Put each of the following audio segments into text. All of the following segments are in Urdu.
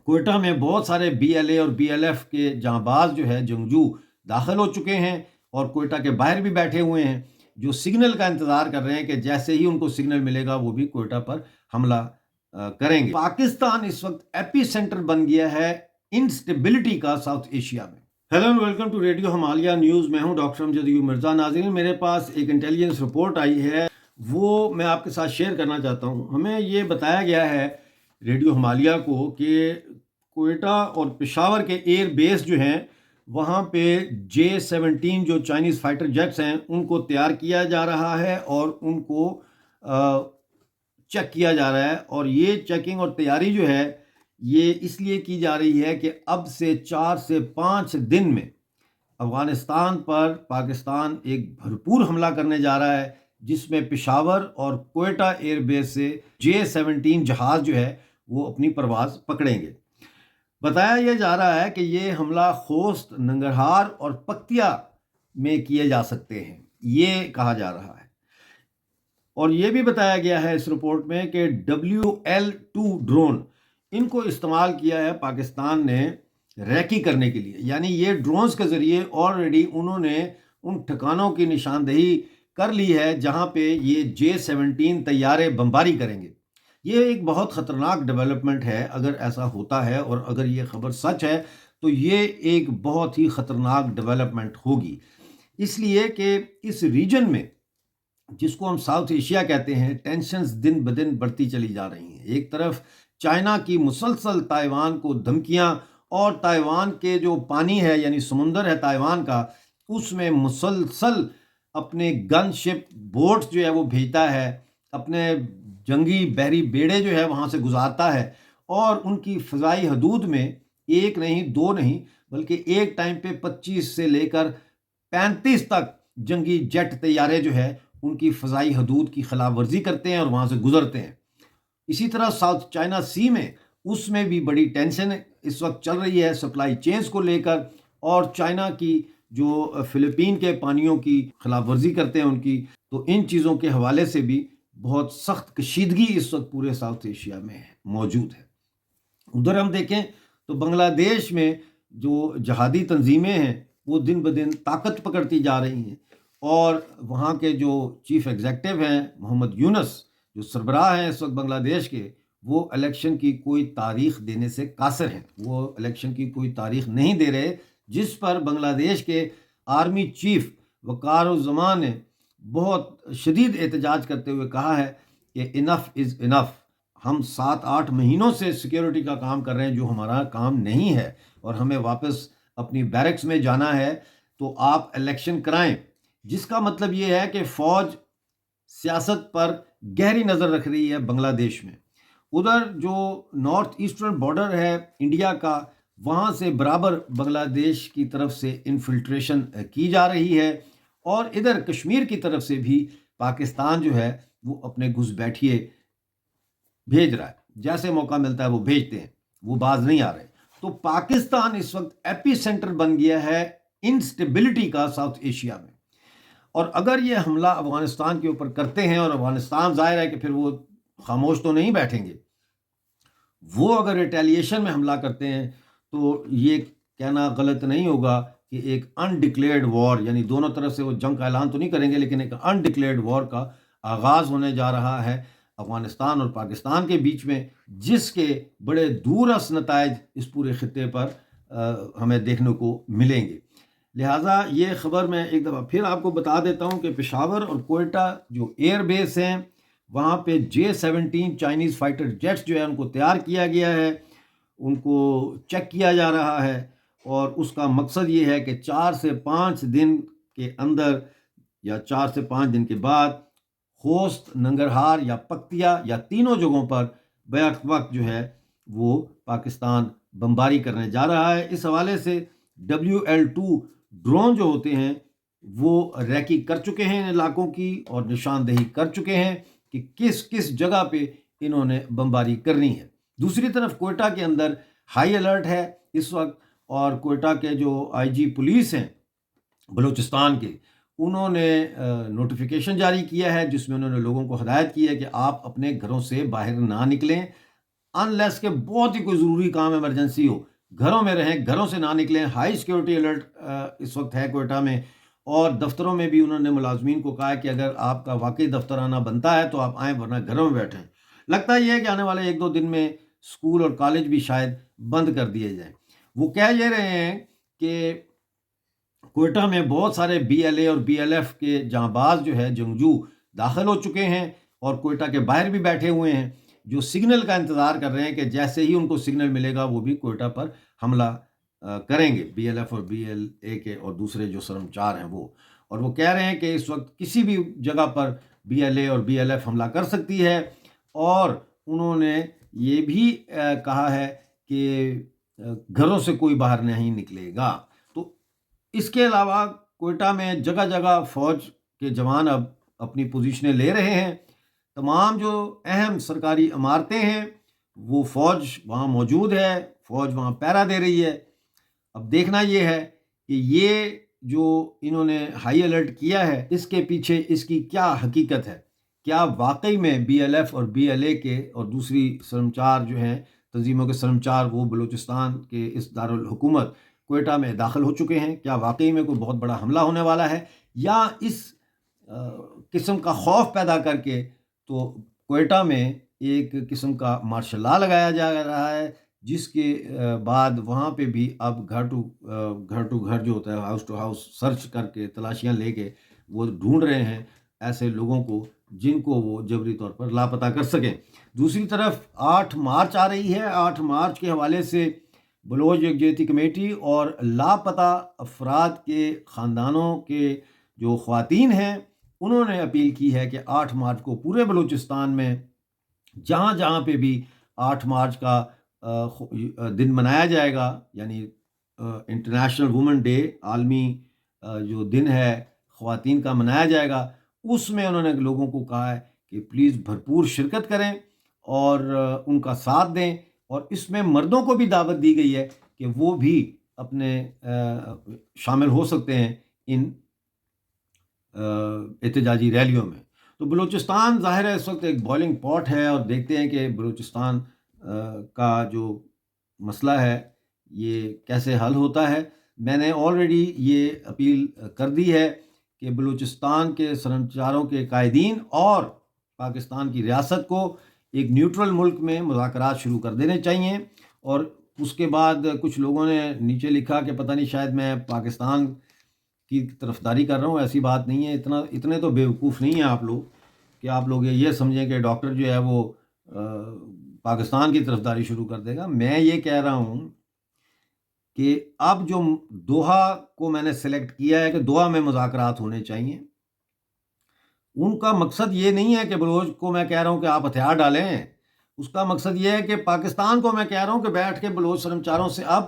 کوئٹہ میں بہت سارے بی ایل اے اور بی ایل ایف کے جانباز جو ہے جنگجو داخل ہو چکے ہیں اور کوئٹہ کے باہر بھی بیٹھے ہوئے ہیں، جو سگنل کا انتظار کر رہے ہیں کہ جیسے ہی ان کو سگنل ملے گا وہ بھی کوئٹہ پر حملہ کریں گے۔ پاکستان اس وقت ایپی سینٹر بن گیا ہے انسٹیبلٹی کا ساؤتھ ایشیا میں۔ Hello and welcome to radio Himalaya news, میں ہوں ڈاکٹر امجد ایوب مرزا۔ ناظرین، میرے پاس ایک انٹیلیجنس رپورٹ آئی ہے، وہ میں آپ کے ساتھ شیئر کرنا چاہتا ہوں۔ ہمیں یہ بتایا گیا ہے ریڈیو ہمالیہ کو کہ کوئٹہ اور پشاور کے ایئر بیس جو ہیں وہاں پہ J-17 جو چائنیز فائٹر جیٹس ہیں ان کو تیار کیا جا رہا ہے اور ان کو چیک کیا جا رہا ہے، اور یہ چیکنگ اور تیاری جو ہے یہ اس لیے کی جا رہی ہے کہ اب سے 4 سے 5 دن میں افغانستان پر پاکستان ایک بھرپور حملہ کرنے جا رہا ہے، جس میں پشاور اور کوئٹہ ایئر بیس سے J-17 جہاز جو ہے وہ اپنی پرواز پکڑیں گے۔ بتایا یہ جا رہا ہے کہ یہ حملہ خوست، ننگرہار اور پکتیا میں کیے جا سکتے ہیں، یہ کہا جا رہا ہے۔ اور یہ بھی بتایا گیا ہے اس رپورٹ میں کہ WL-2 ڈرون ان کو استعمال کیا ہے پاکستان نے ریکی کرنے کے لیے، یعنی یہ ڈرونز کے ذریعے آلریڈی انہوں نے ان ٹھکانوں کی نشاندہی کر لی ہے جہاں پہ یہ J-17 طیارے بمباری کریں گے۔ یہ ایک بہت خطرناک ڈیولپمنٹ ہے اگر ایسا ہوتا ہے، اور اگر یہ خبر سچ ہے تو یہ ایک بہت ہی خطرناک ڈیولپمنٹ ہوگی، اس لیے کہ اس ریجن میں جس کو ہم ساؤتھ ایشیا کہتے ہیں ٹینشنز دن بدن بڑھتی چلی جا رہی ہیں۔ ایک طرف چائنا کی مسلسل تائیوان کو دھمکیاں، اور تائیوان کے جو پانی ہے یعنی سمندر ہے تائیوان کا، اس میں مسلسل اپنے گن شپ بوٹس جو ہے وہ بھیجتا ہے، اپنے جنگی بحری بیڑے جو ہے وہاں سے گزارتا ہے، اور ان کی فضائی حدود میں ایک نہیں دو نہیں بلکہ ایک ٹائم پہ 25 سے لے کر 35 تک جنگی جیٹ طیارے جو ہے ان کی فضائی حدود کی خلاف ورزی کرتے ہیں اور وہاں سے گزرتے ہیں۔ اسی طرح ساؤتھ چائنا سی میں اس میں بھی بڑی ٹینشن اس وقت چل رہی ہے سپلائی چینز کو لے کر، اور چائنا کی جو فلپین کے پانیوں کی خلاف ورزی کرتے ہیں ان کی، تو ان چیزوں کے حوالے سے بھی بہت سخت کشیدگی اس وقت پورے ساؤتھ ایشیا میں موجود ہے۔ ادھر ہم دیکھیں تو بنگلہ دیش میں جو جہادی تنظیمیں ہیں وہ دن بدن طاقت پکڑتی جا رہی ہیں، اور وہاں کے جو چیف ایگزیکٹو ہیں محمد یونس، جو سربراہ ہیں اس وقت بنگلہ دیش کے، وہ الیکشن کی کوئی تاریخ دینے سے قاصر ہیں، وہ الیکشن کی کوئی تاریخ نہیں دے رہے، جس پر بنگلہ دیش کے آرمی چیف وقار الزمان نے بہت شدید احتجاج کرتے ہوئے کہا ہے کہ انف از انف، ہم 7-8 مہینوں سے سیکیورٹی کا کام کر رہے ہیں جو ہمارا کام نہیں ہے، اور ہمیں واپس اپنی بیرکس میں جانا ہے، تو آپ الیکشن کرائیں۔ جس کا مطلب یہ ہے کہ فوج سیاست پر گہری نظر رکھ رہی ہے بنگلہ دیش میں۔ ادھر جو نارتھ ایسٹرن بارڈر ہے انڈیا کا، وہاں سے برابر بنگلہ دیش کی طرف سے انفلٹریشن کی جا رہی ہے، اور ادھر کشمیر کی طرف سے بھی پاکستان جو ہے وہ اپنے گھس بیٹھیے بھیج رہا ہے، جیسے موقع ملتا ہے وہ بھیجتے ہیں، وہ باز نہیں آ رہے۔ تو پاکستان اس وقت ایپی سینٹر بن گیا ہے انسٹیبلٹی کا ساؤتھ ایشیا میں، اور اگر یہ حملہ افغانستان کے اوپر کرتے ہیں، اور افغانستان ظاہر ہے کہ پھر وہ خاموش تو نہیں بیٹھیں گے، وہ اگر ریٹیلیشن میں حملہ کرتے ہیں تو یہ کہنا غلط نہیں ہوگا کہ ایک انڈکلیئرڈ وار، یعنی دونوں طرف سے وہ جنگ کا اعلان تو نہیں کریں گے لیکن ایک انڈکلیئرڈ وار کا آغاز ہونے جا رہا ہے افغانستان اور پاکستان کے بیچ میں، جس کے بڑے دورس نتائج اس پورے خطے پر ہمیں دیکھنے کو ملیں گے۔ لہٰذا یہ خبر میں ایک دفعہ پھر آپ کو بتا دیتا ہوں کہ پشاور اور کوئٹہ جو ایئر بیس ہیں وہاں پہ J-17 چائنیز فائٹر جیٹس جو ہے ان کو تیار کیا گیا ہے، ان کو چیک کیا جا رہا ہے، اور اس کا مقصد یہ ہے کہ 4 سے 5 دن کے اندر یا 4 سے 5 دن کے بعد خوست، ننگرہار یا پکتیا یا تینوں جگہوں پر بیک وقت جو ہے وہ پاکستان بمباری کرنے جا رہا ہے۔ اس حوالے سے WL-2 ڈرون جو ہوتے ہیں وہ ریکی کر چکے ہیں ان علاقوں کی، اور نشاندہی کر چکے ہیں کہ کس کس جگہ پہ انہوں نے بمباری کرنی ہے۔ دوسری طرف کوئٹہ کے اندر ہائی الرٹ ہے اس وقت، اور کوئٹہ کے جو IG پولیس ہیں بلوچستان کے، انہوں نے نوٹیفیکیشن جاری کیا ہے جس میں انہوں نے لوگوں کو ہدایت کی ہے کہ آپ اپنے گھروں سے باہر نہ نکلیں، انلیس کہ بہت ہی کوئی ضروری کام ایمرجنسی ہو گھروں میں رہیں، گھروں سے نہ نکلیں۔ ہائی سیکیورٹی الرٹ اس وقت ہے کوئٹہ میں، اور دفتروں میں بھی انہوں نے ملازمین کو کہا ہے کہ اگر آپ کا واقعی دفتر آنا بنتا ہے تو آپ آئیں، ورنہ گھروں میں بیٹھیں۔ لگتا یہ ہے کہ آنے والے 1-2 دن میں اسکول اور کالج بھی شاید بند کر دیے جائیں۔ وہ کہہ یہ رہے ہیں کہ کوئٹہ میں بہت سارے بی ایل اے اور بی ایل ایف کے جانباز جو ہے جنگجو داخل ہو چکے ہیں اور کوئٹہ کے باہر بھی بیٹھے ہوئے ہیں، جو سگنل کا انتظار کر رہے ہیں کہ جیسے ہی ان کو سگنل ملے گا وہ بھی کوئٹہ پر حملہ کریں گے، بی ایل ایف اور بی ایل اے کے اور دوسرے جو سرمچار ہیں وہ۔ اور وہ کہہ رہے ہیں کہ اس وقت کسی بھی جگہ پر بی ایل اے اور بی ایل ایف حملہ کر سکتی ہے، اور انہوں نے یہ بھی کہا ہے کہ گھروں سے کوئی باہر نہیں نکلے گا۔ تو اس کے علاوہ کوئٹہ میں جگہ جگہ فوج کے جوان اب اپنی پوزیشنیں لے رہے ہیں۔ تمام جو اہم سرکاری عمارتیں ہیں وہ فوج وہاں موجود ہے، فوج وہاں پہرا دے رہی ہے۔ اب دیکھنا یہ ہے کہ یہ جو انہوں نے ہائی الرٹ کیا ہے اس کے پیچھے اس کی کیا حقیقت ہے، کیا واقعی میں بی ایل ایف اور بی ایل اے کے اور دوسری سرمچار جو ہیں تنظیموں کے سرمچار وہ بلوچستان کے اس دارالحکومت کوئٹہ میں داخل ہو چکے ہیں؟ کیا واقعی میں کوئی بہت بڑا حملہ ہونے والا ہے، یا اس قسم کا خوف پیدا کر کے تو کوئٹہ میں ایک قسم کا مارشل لا لگایا جا رہا ہے، جس کے بعد وہاں پہ بھی اب گھر ٹو گھر جو ہوتا ہے، ہاؤس ٹو ہاؤس سرچ کر کے تلاشیاں لے کے وہ ڈھونڈ رہے ہیں ایسے لوگوں کو جن کو وہ جبری طور پر لاپتہ کر سکیں۔ دوسری طرف 8 مارچ آ رہی ہے۔ 8 مارچ کے حوالے سے بلوچ یکجہتی کمیٹی اور لاپتہ افراد کے خاندانوں کے جو خواتین ہیں انہوں نے اپیل کی ہے کہ 8 مارچ کو پورے بلوچستان میں جہاں جہاں پہ بھی 8 مارچ کا دن منایا جائے گا، یعنی انٹرنیشنل وومن ڈے، عالمی جو دن ہے خواتین کا منایا جائے گا، اس میں انہوں نے لوگوں کو کہا ہے کہ پلیز بھرپور شرکت کریں اور ان کا ساتھ دیں، اور اس میں مردوں کو بھی دعوت دی گئی ہے کہ وہ بھی اپنے شامل ہو سکتے ہیں ان احتجاجی ریلیوں میں۔ تو بلوچستان ظاہر ہے اس وقت ایک بوائلنگ پاٹ ہے، اور دیکھتے ہیں کہ بلوچستان کا جو مسئلہ ہے یہ کیسے حل ہوتا ہے۔ میں نے آلریڈی یہ اپیل کر دی ہے کہ بلوچستان کے سرمچاروں کے قائدین اور پاکستان کی ریاست کو ایک نیوٹرل ملک میں مذاکرات شروع کر دینے چاہیے۔ اور اس کے بعد کچھ لوگوں نے نیچے لکھا کہ پتہ نہیں شاید میں پاکستان کی طرفداری کر رہا ہوں، ایسی بات نہیں ہے۔ اتنے تو بیوقوف نہیں ہیں آپ لوگ کہ آپ لوگ یہ سمجھیں کہ ڈاکٹر جو ہے وہ پاکستان کی طرفداری شروع کر دے گا۔ میں یہ کہہ رہا ہوں کہ اب جو دوحہ کو میں نے سلیکٹ کیا ہے کہ دوحہ میں مذاکرات ہونے چاہیے، ان کا مقصد یہ نہیں ہے کہ بلوچ کو میں کہہ رہا ہوں کہ آپ ہتھیار ڈالیں، اس کا مقصد یہ ہے کہ پاکستان کو میں کہہ رہا ہوں کہ بیٹھ کے بلوچ سرمچاروں سے اب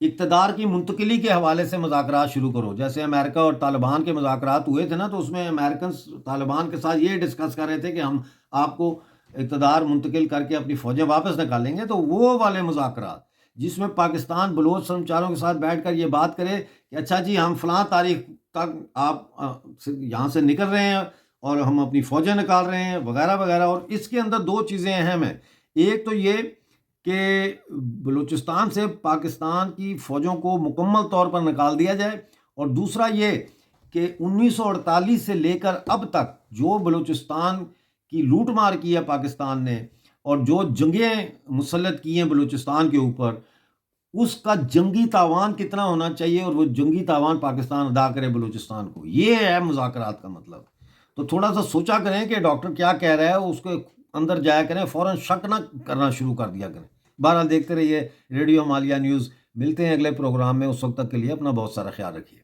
اقتدار کی منتقلی کے حوالے سے مذاکرات شروع کرو۔ جیسے امریکہ اور طالبان کے مذاکرات ہوئے تھے نا، تو اس میں امریکنز طالبان کے ساتھ یہ ڈسکس کر رہے تھے کہ ہم آپ کو اقتدار منتقل کر کے اپنی فوجیں واپس نکالیں گے۔ تو وہ والے مذاکرات جس میں پاکستان بلوچ سرمچاروں کے ساتھ بیٹھ کر یہ بات کرے کہ اچھا جی ہم فلاں تاریخ تک آپ یہاں سے نکل رہے ہیں اور ہم اپنی فوجیں نکال رہے ہیں وغیرہ وغیرہ۔ اور اس کے اندر 2 چیزیں اہم ہیں، ایک تو یہ کہ بلوچستان سے پاکستان کی فوجوں کو مکمل طور پر نکال دیا جائے، اور دوسرا یہ کہ 1948 سے لے کر اب تک جو بلوچستان کی لوٹ مار کی ہے پاکستان نے، اور جو جنگیں مسلط کی ہیں بلوچستان کے اوپر، اس کا جنگی تاوان کتنا ہونا چاہیے، اور وہ جنگی تاوان پاکستان ادا کرے بلوچستان کو۔ یہ ہے مذاکرات کا مطلب۔ تو تھوڑا سا سوچا کریں کہ ڈاکٹر کیا کہہ رہا ہے، اس کے اندر جایا کریں، فوراً شک نہ کرنا شروع کر دیا کریں۔ بہرحال دیکھتے رہیے ریڈیو ہمالیہ نیوز۔ ملتے ہیں اگلے پروگرام میں، اس وقت تک کے لیے اپنا بہت سارا خیال رکھیے۔